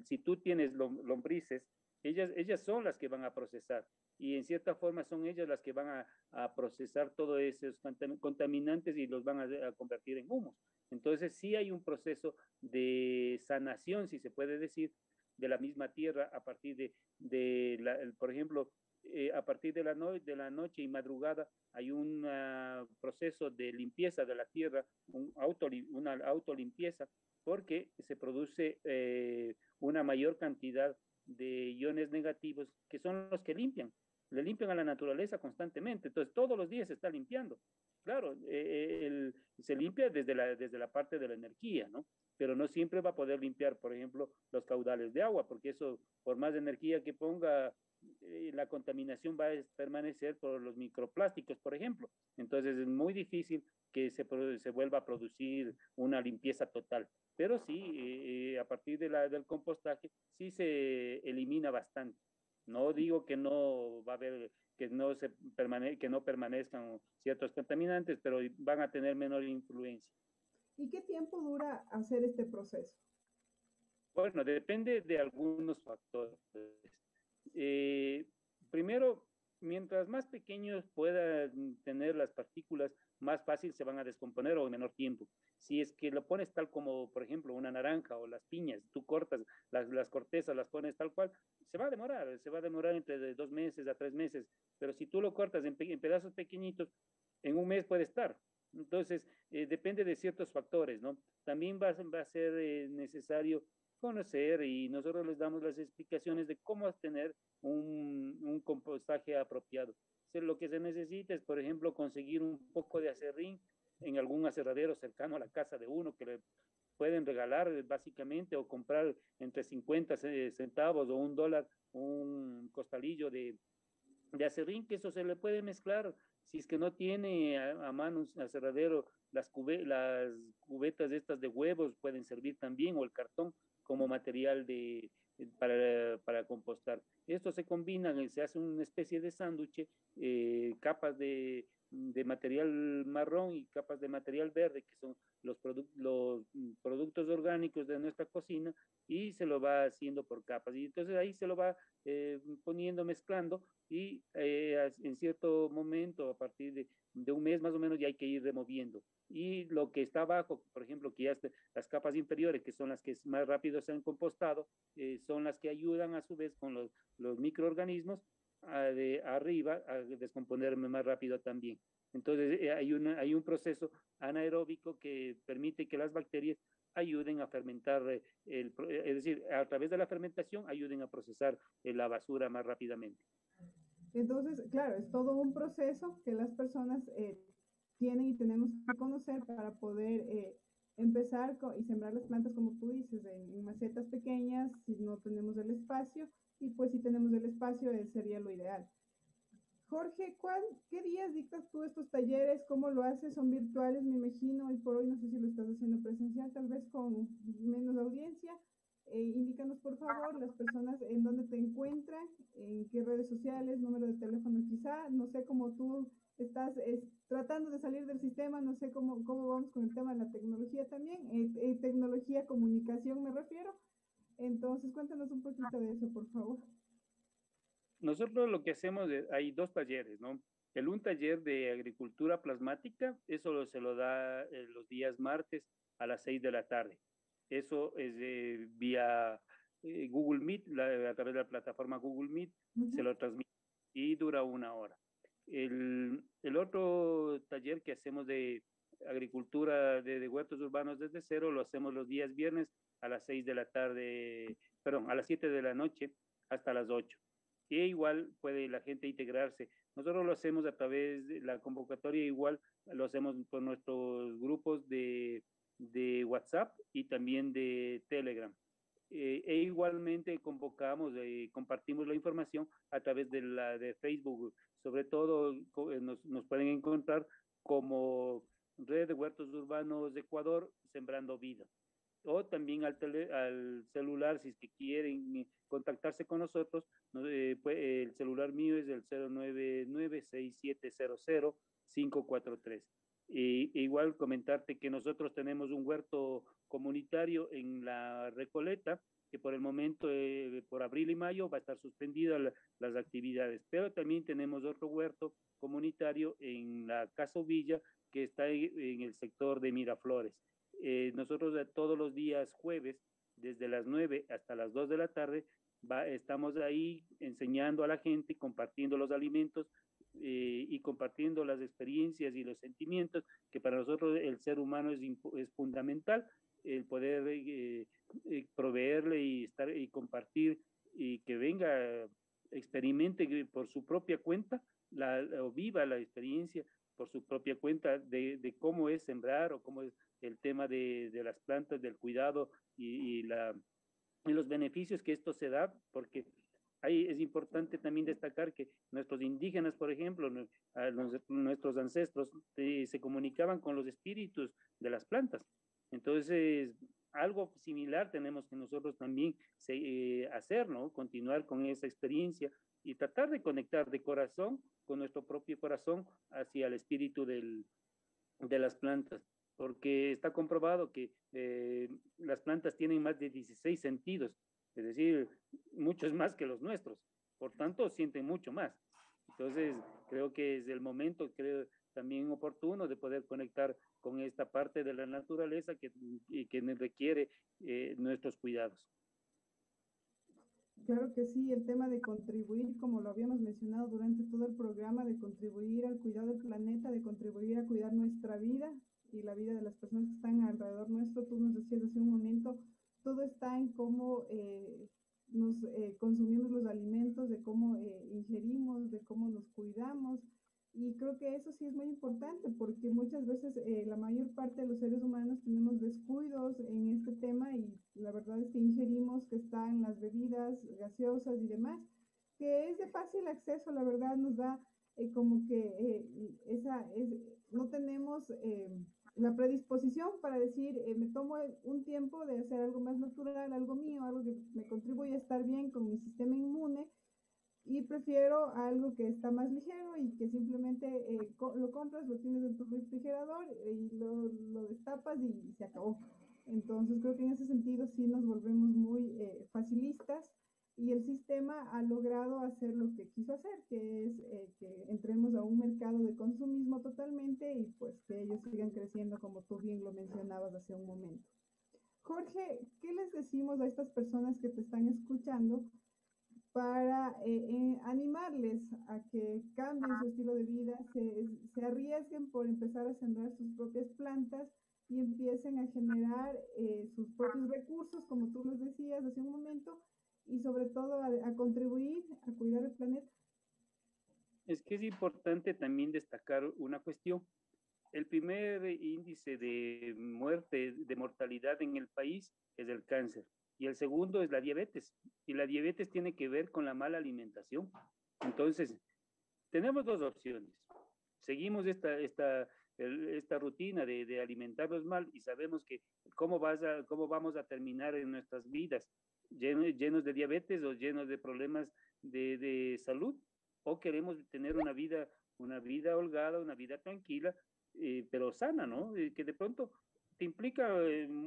si tú tienes lombrices, ellas son las que van a procesar, y en cierta forma son ellas las que van a procesar todos esos contaminantes y los van a convertir en humus. Entonces, sí hay un proceso de sanación, si se puede decir, de la misma tierra a partir por ejemplo, a partir de la noche y madrugada hay un proceso de limpieza de la tierra, una autolimpieza, porque se produce una mayor cantidad de iones negativos que son los que le limpian a la naturaleza constantemente. Entonces, todos los días se está limpiando. Claro, se limpia desde la parte de la energía, ¿no? Pero no siempre va a poder limpiar, por ejemplo, los caudales de agua, porque eso, por más energía que ponga, la contaminación va a permanecer por los microplásticos, por ejemplo. Entonces es muy difícil que se vuelva a producir una limpieza total. Pero sí, a partir del compostaje, sí se elimina bastante. No digo que no va a haber, que no permanezcan ciertos contaminantes, pero van a tener menor influencia. ¿Y qué tiempo dura hacer este proceso? Bueno, depende de algunos factores. Eh, Primero, mientras más pequeños puedan tener las partículas, más fácil se van a descomponer o en menor tiempo. Si es que lo pones tal como, por ejemplo, una naranja o las piñas, tú cortas las cortezas, las pones tal cual, se va a demorar entre de 2 meses a 3 meses, pero si tú lo cortas en pedazos pequeñitos, en un mes puede estar. Entonces, depende de ciertos factores, ¿no? También va a ser necesario conocer, y nosotros les damos las explicaciones de cómo tener un compostaje apropiado. Lo que se necesita es, por ejemplo, conseguir un poco de acerrín en algún aserradero cercano a la casa de uno, que le pueden regalar básicamente, o comprar entre 50 centavos o $1 un costalillo de acerrín, que eso se le puede mezclar. Si es que no tiene a mano un aserradero, las cubetas estas de huevos pueden servir también, o el cartón como material para compostar. Esto se combina, se hace una especie de sándwich, capas de material marrón y capas de material verde, que son los productos orgánicos de nuestra cocina, y se lo va haciendo por capas. Y entonces ahí se lo va poniendo, mezclando, y en cierto momento, a partir de un mes más o menos, ya hay que ir removiendo. Y lo que está abajo, por ejemplo, que ya las capas inferiores, que son las que más rápido se han compostado, son las que ayudan a su vez con los microorganismos de arriba a descomponerme más rápido también. Entonces hay un proceso anaeróbico que permite que las bacterias ayuden a fermentar, es decir, a través de la fermentación ayuden a procesar la basura más rápidamente. Entonces, claro, es todo un proceso que las personas tienen y tenemos que conocer para poder empezar y sembrar las plantas, como tú dices, en macetas pequeñas, si no tenemos el espacio, y pues si tenemos el espacio, sería lo ideal. Jorge, ¿qué días dictas tú estos talleres? ¿Cómo lo haces? ¿Son virtuales, me imagino? Hoy por hoy no sé si lo estás haciendo presencial, tal vez con menos audiencia. Indícanos, por favor, las personas en dónde te encuentran, en qué redes sociales, número de teléfono quizá. No sé cómo tú estás tratando de salir del sistema, no sé cómo vamos con el tema de la tecnología también. Tecnología, comunicación me refiero. Entonces, cuéntanos un poquito de eso, por favor. Nosotros lo que hacemos, hay dos talleres, ¿no? Un taller de agricultura plasmática, eso se lo da los días martes a las 6 de la tarde. Eso es vía Google Meet, a través de la plataforma Google Meet, se lo transmite y dura 1 hora. El otro taller que hacemos de agricultura de huertos urbanos desde cero, lo hacemos los días viernes a las 6 de la tarde, perdón, a las 7 de la noche hasta las 8. Y igual puede la gente integrarse. Nosotros lo hacemos a través de la convocatoria, igual lo hacemos por nuestros grupos de WhatsApp y también de Telegram. Igualmente convocamos y compartimos la información a través de Facebook. Sobre todo nos pueden encontrar como Red de Huertos Urbanos de Ecuador, Sembrando Vida. O también al celular, si es que quieren contactarse con nosotros, el celular mío es el 099-6700-543. Igual comentarte que nosotros tenemos un huerto comunitario en La Recoleta, que por el momento, por abril y mayo, va a estar suspendida las actividades, pero también tenemos otro huerto comunitario en la Casa Villa, que está en el sector de Miraflores. Nosotros todos los días jueves, desde las 9 hasta las 2 de la tarde, estamos ahí enseñando a la gente, compartiendo los alimentos y compartiendo las experiencias y los sentimientos, que para nosotros el ser humano es fundamental, el poder proveerle y compartir y que venga, experimente por su propia cuenta o viva la experiencia por su propia cuenta de cómo es sembrar o cómo es el tema de las plantas, del cuidado y los beneficios que esto se da, porque ahí es importante también destacar que nuestros indígenas, por ejemplo, nuestros ancestros se comunicaban con los espíritus de las plantas. Entonces, algo similar tenemos que nosotros también hacer, ¿no? Continuar con esa experiencia y tratar de conectar de corazón con nuestro propio corazón hacia el espíritu de las plantas, porque está comprobado que las plantas tienen más de 16 sentidos, es decir, muchos más que los nuestros, por tanto sienten mucho más. Entonces, creo que es el momento, creo también oportuno de poder conectar con esta parte de la naturaleza que requiere nuestros cuidados. Claro que sí, el tema de contribuir, como lo habíamos mencionado durante todo el programa, de contribuir al cuidado del planeta, de contribuir a cuidar nuestra vida y la vida de las personas que están alrededor nuestro. Tú nos decías hace un momento, todo está en cómo nos consumimos los alimentos, de cómo ingerimos, de cómo nos cuidamos. Y creo que eso sí es muy importante porque muchas veces la mayor parte de los seres humanos tenemos descuidos en este tema y la verdad es que ingerimos que está en las bebidas gaseosas y demás, que es de fácil acceso, la verdad nos da como que no tenemos la predisposición para decir, me tomo un tiempo de hacer algo más natural, algo mío, algo que me contribuye a estar bien con mi sistema inmune, y prefiero algo que está más ligero y que simplemente lo compras, lo tienes en tu refrigerador y lo destapas y se acabó. Entonces creo que en ese sentido sí nos volvemos muy facilistas y el sistema ha logrado hacer lo que quiso hacer, que es que entremos a un mercado de consumismo totalmente y pues que ellos sigan creciendo como tú bien lo mencionabas hace un momento. Jorge, ¿qué les decimos a estas personas que te están escuchando para animarles a que cambien su estilo de vida, se arriesguen por empezar a sembrar sus propias plantas y empiecen a generar sus propios recursos, como tú les decías hace un momento, y sobre todo a contribuir a cuidar el planeta? Es que es importante también destacar una cuestión. El primer índice de muerte, de mortalidad en el país es el cáncer. Y el segundo es la diabetes. Y la diabetes tiene que ver con la mala alimentación. Entonces, tenemos dos opciones. Seguimos esta rutina de alimentarnos mal y sabemos que cómo vamos a terminar en nuestras vidas, llenos de diabetes o llenos de problemas de salud, o queremos tener una vida holgada, una vida tranquila, pero sana, ¿no? Que de pronto te implica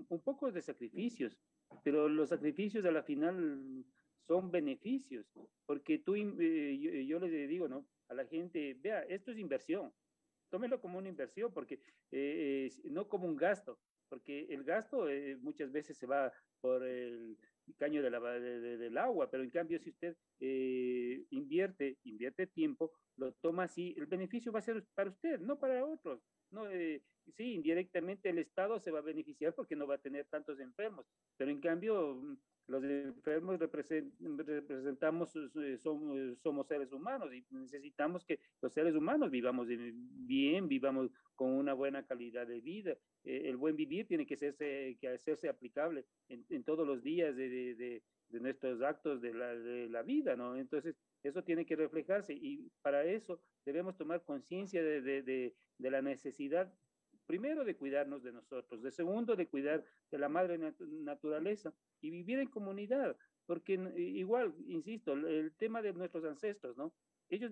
un poco de sacrificios, pero los sacrificios a la final son beneficios, porque yo les digo, ¿no? A la gente, vea, esto es inversión, tómelo como una inversión, porque no como un gasto, porque el gasto muchas veces se va por el caño del agua, pero en cambio si usted invierte tiempo, lo toma así, el beneficio va a ser para usted, no para otros. No, sí, indirectamente el Estado se va a beneficiar porque no va a tener tantos enfermos, pero en cambio los enfermos representamos, somos seres humanos y necesitamos que los seres humanos vivamos bien, vivamos con una buena calidad de vida. El buen vivir tiene que hacerse aplicable en todos los días de nuestros actos de la vida, ¿no? Entonces, eso tiene que reflejarse y para eso debemos tomar conciencia de la necesidad, primero, de cuidarnos de nosotros, de segundo, de cuidar de la madre naturaleza y vivir en comunidad, porque igual, insisto, el tema de nuestros ancestros, ¿no? Ellos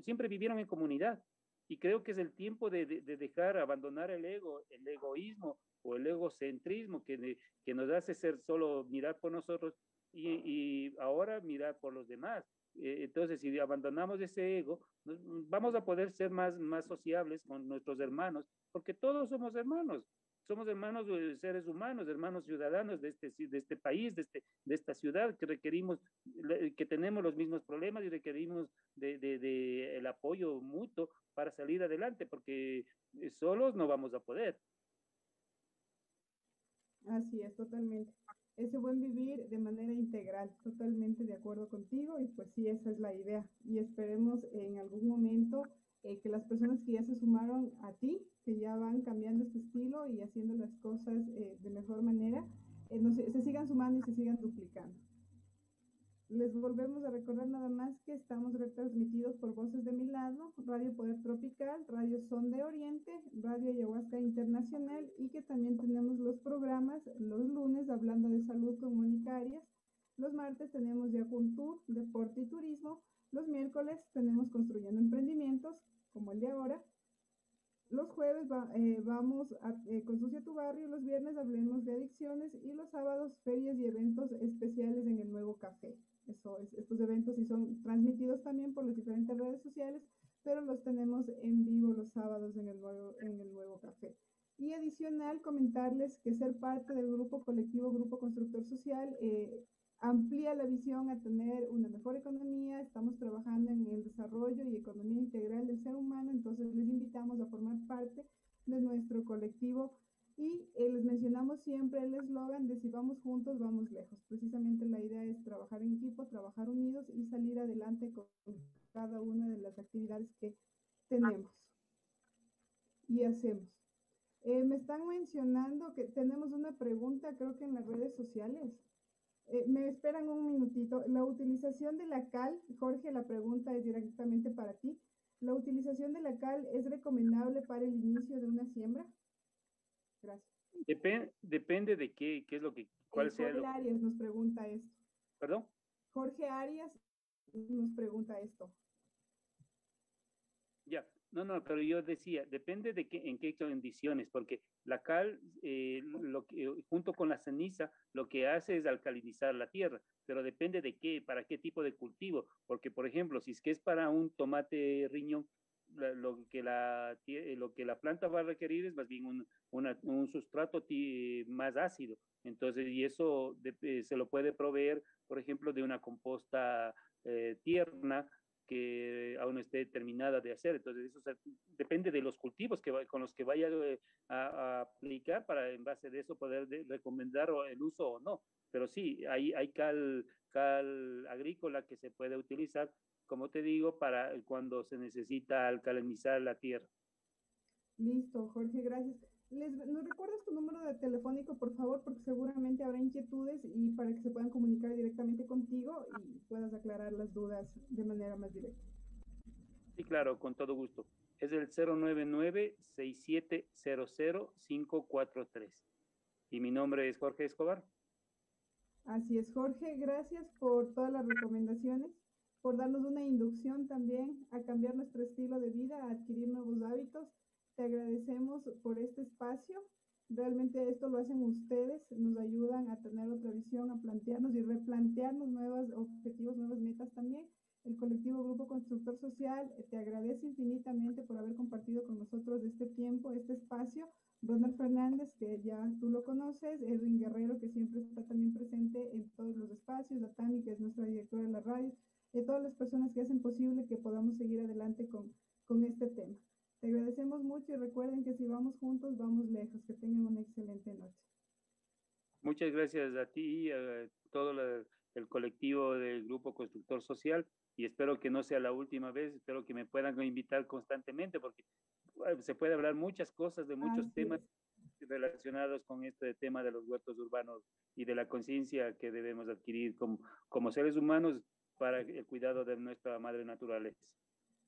siempre vivieron en comunidad y creo que es el tiempo de dejar, abandonar el egoísmo o el egocentrismo que nos hace ser solo mirar por nosotros y ahora mirar por los demás. Entonces, si abandonamos ese ego, vamos a poder ser más sociables con nuestros hermanos, porque todos somos hermanos de seres humanos, hermanos ciudadanos de este país, de esta ciudad, que tenemos los mismos problemas y requerimos de el apoyo mutuo para salir adelante, porque solos no vamos a poder. Así es, totalmente. Ese buen vivir de manera integral, totalmente de acuerdo contigo y pues sí, esa es la idea. Y esperemos en algún momento que las personas que ya se sumaron a ti, que ya van cambiando este estilo y haciendo las cosas de mejor manera, se sigan sumando y se sigan duplicando. Les volvemos a recordar nada más que estamos retransmitidos por Voces de Mi Lado, Radio Poder Tropical, Radio Son de Oriente, Radio Ayahuasca Internacional y que también tenemos los programas los lunes hablando de salud comunitarias, los martes tenemos Yacultur, Deporte y Turismo, los miércoles tenemos Construyendo Emprendimientos, como el de ahora, los jueves vamos a Construye tu Barrio, los viernes hablemos de adicciones y los sábados ferias y eventos especiales en el Nuevo Café. Estos eventos sí son transmitidos también por las diferentes redes sociales, pero los tenemos en vivo los sábados en el nuevo café. Y adicional, comentarles que ser parte del grupo colectivo, Grupo Constructor Social, amplía la visión a tener una mejor economía. Estamos trabajando en el desarrollo y economía integral del ser humano, entonces les invitamos a formar parte de nuestro colectivo. Y les mencionamos siempre el eslogan de si vamos juntos, vamos lejos. Precisamente la idea es trabajar en equipo, trabajar unidos y salir adelante con cada una de las actividades que tenemos y hacemos. Me están mencionando que tenemos una pregunta, creo que en las redes sociales. Me esperan un minutito. La utilización de la cal, Jorge, la pregunta es directamente para ti. ¿La utilización de la cal es recomendable para el inicio de una siembra? Gracias. Depende de qué es lo que, cuál sea. Jorge Arias nos pregunta esto. ¿Perdón? Jorge Arias nos pregunta esto. Ya, no, pero yo decía, depende de en qué condiciones, porque la cal, junto con la ceniza, lo que hace es alcalinizar la tierra, pero depende de para qué tipo de cultivo, porque por ejemplo, si es que es para un tomate riñón, lo que la planta va a requerir es más bien un sustrato más ácido, entonces, y eso se lo puede proveer, por ejemplo, de una composta tierna, que aún no esté terminada de hacer. Entonces, eso depende de los cultivos con los que vaya a aplicar para, en base de eso, poder recomendar el uso o no. Pero sí, hay cal agrícola que se puede utilizar, como te digo, para cuando se necesita alcalinizar la tierra. Listo, Jorge, gracias. ¿Nos recuerdas tu número de telefónico, por favor? Porque seguramente habrá inquietudes y para que se puedan comunicar directamente contigo y puedas aclarar las dudas de manera más directa. Sí, claro, con todo gusto. Es el 099-6700-543. Y mi nombre es Jorge Escobar. Así es, Jorge, gracias por todas las recomendaciones, por darnos una inducción también a cambiar nuestro estilo de vida, a adquirir nuevos hábitos. Te agradecemos por este espacio. Realmente esto lo hacen ustedes, nos ayudan a tener otra visión, a plantearnos y replantearnos nuevos objetivos, nuevas metas también. El colectivo Grupo Constructor Social te agradece infinitamente por haber compartido con nosotros este tiempo, este espacio. Ronald Fernández, que ya tú lo conoces, Edwin Guerrero, que siempre está también presente en todos los espacios, la Tami, que es nuestra directora de la radio, de todas las personas que hacen posible que podamos seguir adelante con este tema. Te agradecemos mucho y recuerden que si vamos juntos, vamos lejos. Que tengan una excelente noche. Muchas gracias a ti y a todo el colectivo del Grupo Constructor Social, y espero que no sea la última vez, espero que me puedan invitar constantemente, porque se puede hablar muchas cosas, de muchos temas relacionados con este tema de los huertos urbanos y de la conciencia que debemos adquirir como seres humanos para el cuidado de nuestra madre naturaleza.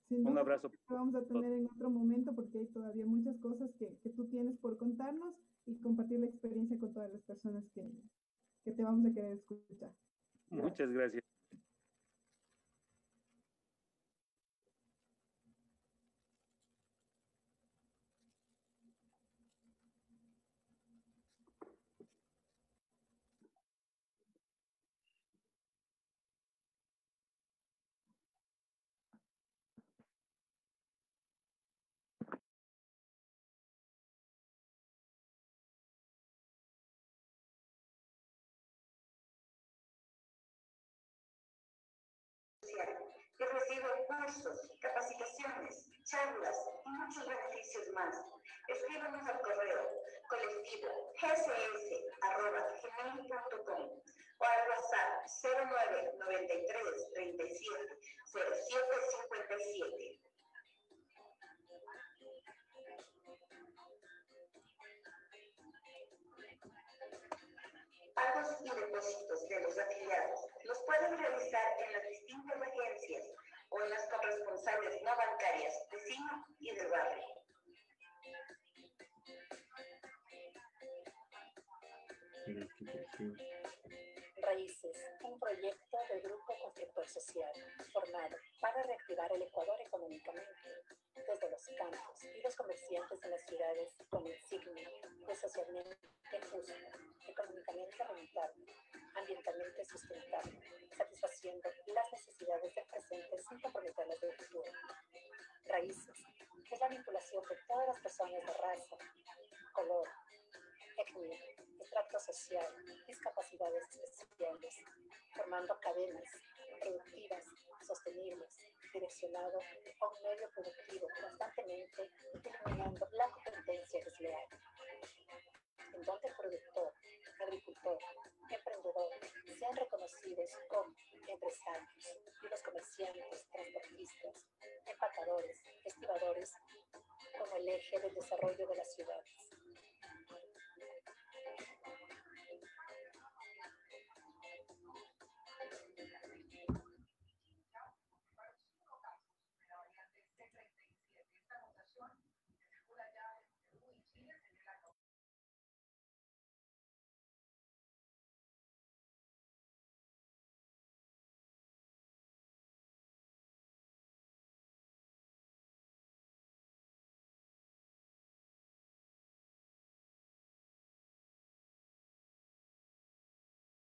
Sin duda, un abrazo. Vamos a tener en otro momento porque hay todavía muchas cosas que tú tienes por contarnos y compartir la experiencia con todas las personas que te vamos a querer escuchar. Muchas gracias. Que recibe cursos, capacitaciones, charlas y muchos beneficios más. Escríbanos al correo colectivo gcs@gmail.com o al WhatsApp 0993 37 0757. Pagos y depósitos de los afiliados los pueden realizar en las distintas agencias o en las corresponsales no bancarias de Sino y del barrio. Raíces, un proyecto del Grupo Constructor Social, formado para reactivar el Ecuador económicamente, desde los campos y los comerciantes de las ciudades con insignia de socialmente justo, económicamente rentable, ambientalmente sustentable, satisfaciendo las necesidades del presente sin comprometer las del futuro. Raíces es la vinculación de todas las personas de raza, color, etnia, estrato social, discapacidades especiales, formando cadenas productivas, sostenibles, direccionado a un medio productivo constantemente eliminando la competencia desleal, en donde el productor, agricultor, emprendedor sean reconocidos como empresarios y los comerciantes, transportistas, empacadores, estibadores como el eje del desarrollo de las ciudades.